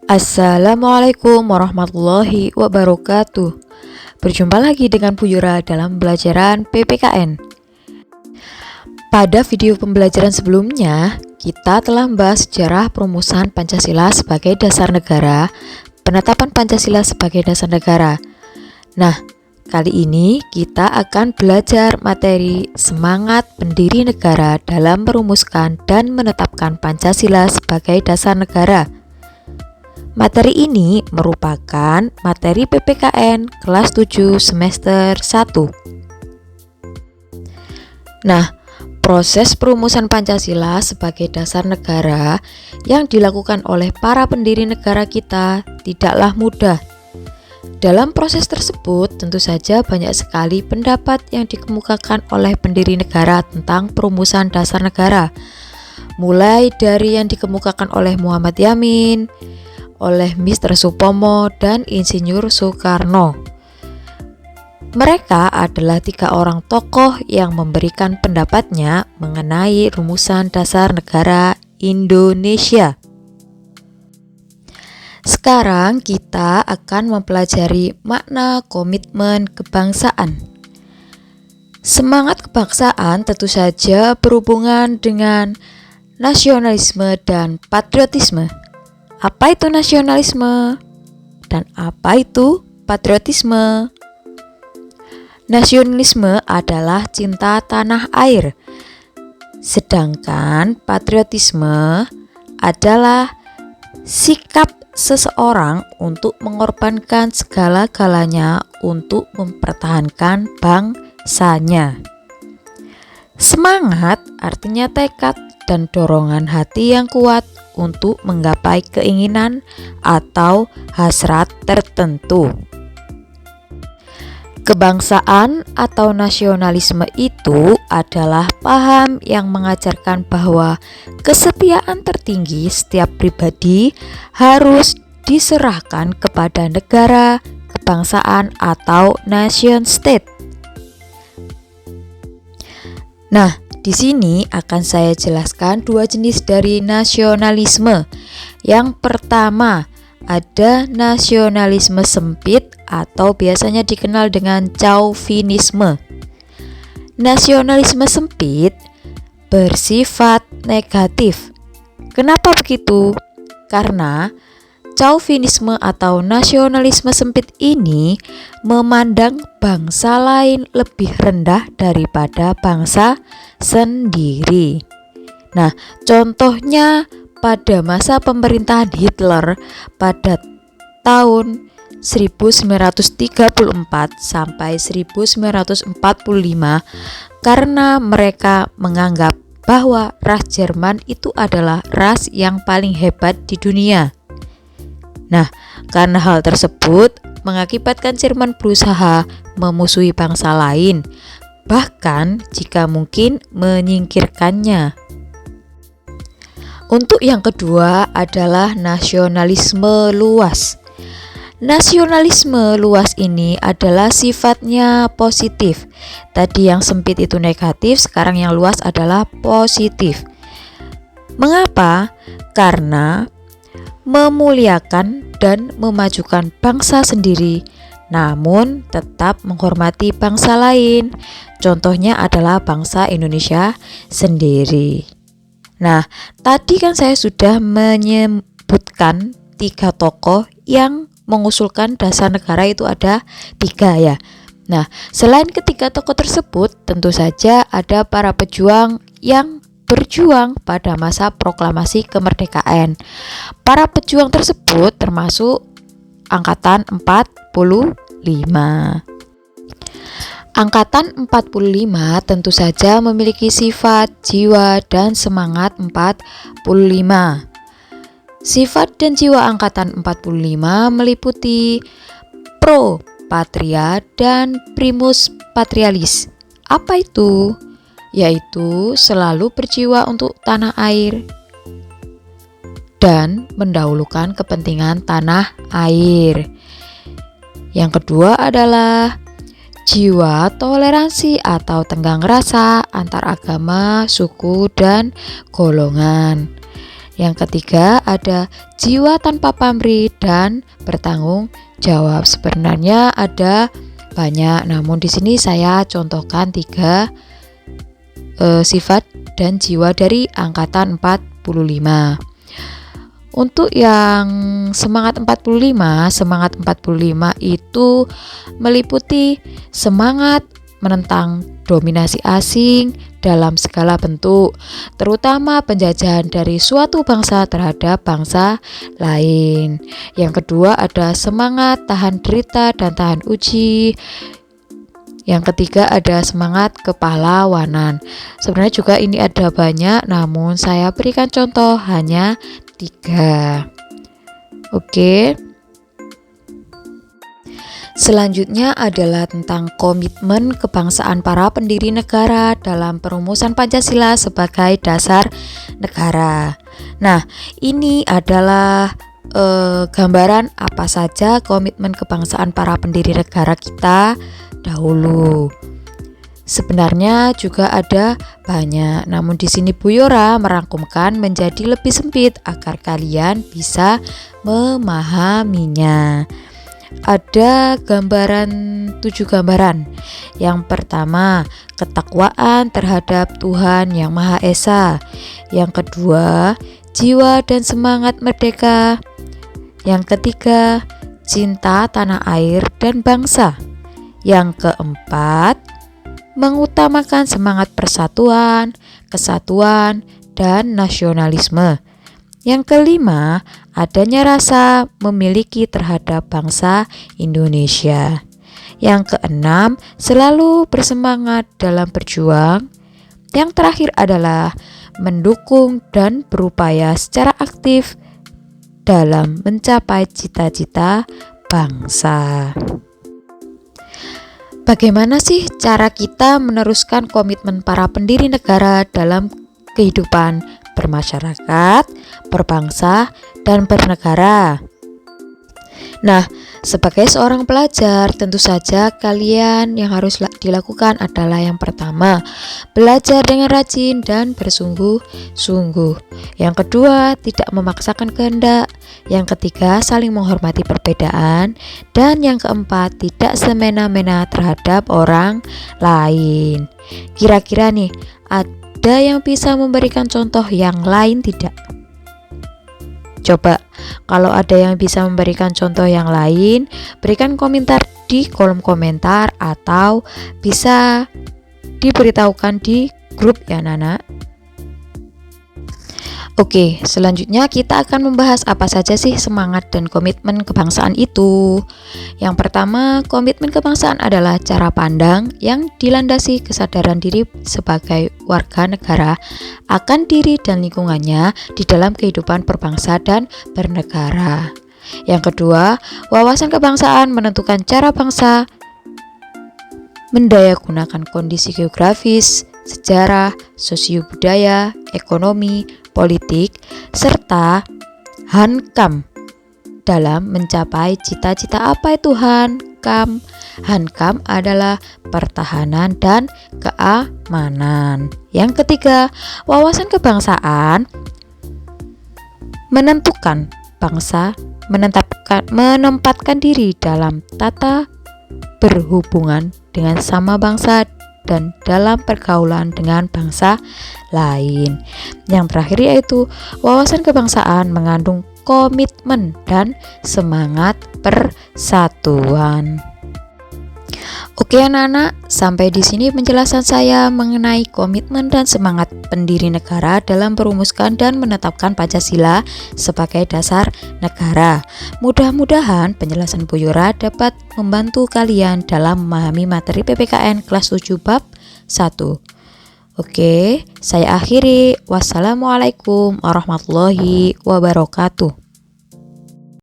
Assalamualaikum warahmatullahi wabarakatuh. Berjumpa lagi dengan Bu Yura dalam pembelajaran PPKN. Pada video pembelajaran sebelumnya, kita telah membahas sejarah perumusan Pancasila sebagai dasar negara, penetapan Pancasila sebagai dasar negara. Nah, kali ini kita akan belajar materi semangat pendiri negara dalam merumuskan dan menetapkan Pancasila sebagai dasar negara. Materi ini merupakan materi PPKN kelas 7 semester 1. Nah, proses perumusan Pancasila sebagai dasar negara yang dilakukan oleh para pendiri negara kita tidaklah mudah. Dalam proses tersebut, tentu saja banyak sekali pendapat yang dikemukakan oleh pendiri negara tentang perumusan dasar negara. Mulai dari yang dikemukakan oleh Muhammad Yamin, oleh Mr. Supomo, dan Insinyur Soekarno. Mereka adalah 3 orang tokoh yang memberikan pendapatnya mengenai rumusan dasar negara Indonesia. Sekarang kita akan mempelajari makna komitmen kebangsaan. Semangat kebangsaan tentu saja berhubungan dengan nasionalisme dan patriotisme. Apa itu nasionalisme? Dan apa itu patriotisme? Nasionalisme adalah cinta tanah air, sedangkan patriotisme adalah sikap seseorang untuk mengorbankan segala-galanya untuk mempertahankan bangsanya. Semangat artinya tekad dan dorongan hati yang kuat untuk menggapai keinginan atau hasrat tertentu. Kebangsaan atau nasionalisme itu adalah paham yang mengajarkan bahwa kesetiaan tertinggi setiap pribadi harus diserahkan kepada negara, kebangsaan, atau nation state. Nah, di sini akan saya jelaskan 2 jenis dari nasionalisme. Yang pertama, ada nasionalisme sempit atau biasanya dikenal dengan chauvinisme. Nasionalisme sempit bersifat negatif. Kenapa begitu? Karena chauvinisme atau nasionalisme sempit ini memandang bangsa lain lebih rendah daripada bangsa sendiri. Nah, contohnya pada masa pemerintahan Hitler pada tahun 1934 sampai 1945, karena mereka menganggap bahwa ras Jerman itu adalah ras yang paling hebat di dunia. Nah, karena hal tersebut mengakibatkan Jerman berusaha memusuhi bangsa lain, bahkan jika mungkin menyingkirkannya. Untuk yang kedua adalah nasionalisme luas. Nasionalisme luas ini adalah sifatnya positif. Tadi yang sempit itu negatif, sekarang yang luas adalah positif. Mengapa? Karena memuliakan dan memajukan bangsa sendiri, namun tetap menghormati bangsa lain. Contohnya adalah bangsa Indonesia sendiri. Nah, tadi kan saya sudah menyebutkan 3 tokoh yang mengusulkan dasar negara itu ada 3 ya. Nah, selain ketiga tokoh tersebut, tentu saja ada para pejuang yang berjuang pada masa proklamasi kemerdekaan. Para pejuang tersebut termasuk Angkatan 45. Angkatan 45 tentu saja memiliki sifat, jiwa, dan semangat 45. Sifat dan jiwa Angkatan 45 meliputi pro patria dan primus patrialis. Apa itu? Yaitu selalu berjiwa untuk tanah air dan mendahulukan kepentingan tanah air. Yang kedua adalah jiwa toleransi atau tenggang rasa antar agama, suku, dan golongan. Yang ketiga ada jiwa tanpa pamrih dan bertanggung jawab. Sebenarnya ada banyak, namun di sini saya contohkan 3 sifat dan jiwa dari angkatan 45. Untuk yang semangat 45 itu meliputi semangat menentang dominasi asing dalam segala bentuk, terutama penjajahan dari suatu bangsa terhadap bangsa lain. Yang kedua ada semangat tahan derita dan tahan uji. Yang ketiga ada semangat kepahlawanan. Sebenarnya juga ini ada banyak, namun saya berikan contoh hanya 3. Oke. Selanjutnya adalah tentang komitmen kebangsaan para pendiri negara dalam perumusan Pancasila sebagai dasar negara. Nah, ini adalah gambaran apa saja komitmen kebangsaan para pendiri negara kita dahulu. Sebenarnya juga ada banyak, namun di sini Bu Yora merangkumkan menjadi lebih sempit agar kalian bisa memahaminya. Ada 7 gambaran. Yang pertama, ketakwaan terhadap Tuhan Yang Maha Esa. Yang kedua, jiwa dan semangat merdeka. Yang ketiga, cinta tanah air dan bangsa. Yang keempat, mengutamakan semangat persatuan, kesatuan, dan nasionalisme. Yang kelima, adanya rasa memiliki terhadap bangsa Indonesia. Yang keenam, selalu bersemangat dalam berjuang. Yang terakhir adalah mendukung dan berupaya secara aktif dalam mencapai cita-cita bangsa. Bagaimana sih cara kita meneruskan komitmen para pendiri negara dalam kehidupan bermasyarakat, berbangsa, dan bernegara? Nah, sebagai seorang pelajar, tentu saja kalian yang harus dilakukan adalah yang pertama, belajar dengan rajin dan bersungguh-sungguh. Yang kedua, tidak memaksakan kehendak. Yang ketiga, saling menghormati perbedaan. Dan yang keempat, tidak semena-mena terhadap orang lain. Kira-kira nih, ada yang bisa memberikan contoh yang lain tidak? Coba, kalau ada yang bisa memberikan contoh yang lain, berikan komentar di kolom komentar atau bisa diberitahukan di grup ya Nana. Oke, selanjutnya kita akan membahas apa saja sih semangat dan komitmen kebangsaan itu. Yang pertama, komitmen kebangsaan adalah cara pandang yang dilandasi kesadaran diri sebagai warga negara akan diri dan lingkungannya di dalam kehidupan berbangsa dan bernegara. Yang kedua, wawasan kebangsaan menentukan cara bangsa mendayagunakan kondisi geografis, sejarah, sosio-budaya, ekonomi, politik, serta hankam dalam mencapai cita-cita. Apa itu hankam? Hankam adalah pertahanan dan keamanan. Yang ketiga, wawasan kebangsaan menentukan bangsa menempatkan diri dalam tata berhubungan dengan sama bangsa dan dalam pergaulan dengan bangsa lain. Yang terakhir yaitu wawasan kebangsaan mengandung komitmen dan semangat persatuan. Oke anak-anak, sampai di sini penjelasan saya mengenai komitmen dan semangat pendiri negara dalam merumuskan dan menetapkan Pancasila sebagai dasar negara. Mudah-mudahan penjelasan Bu Yora dapat membantu kalian dalam memahami materi PPKN kelas 7 bab 1. Oke, saya akhiri. Wassalamualaikum warahmatullahi wabarakatuh.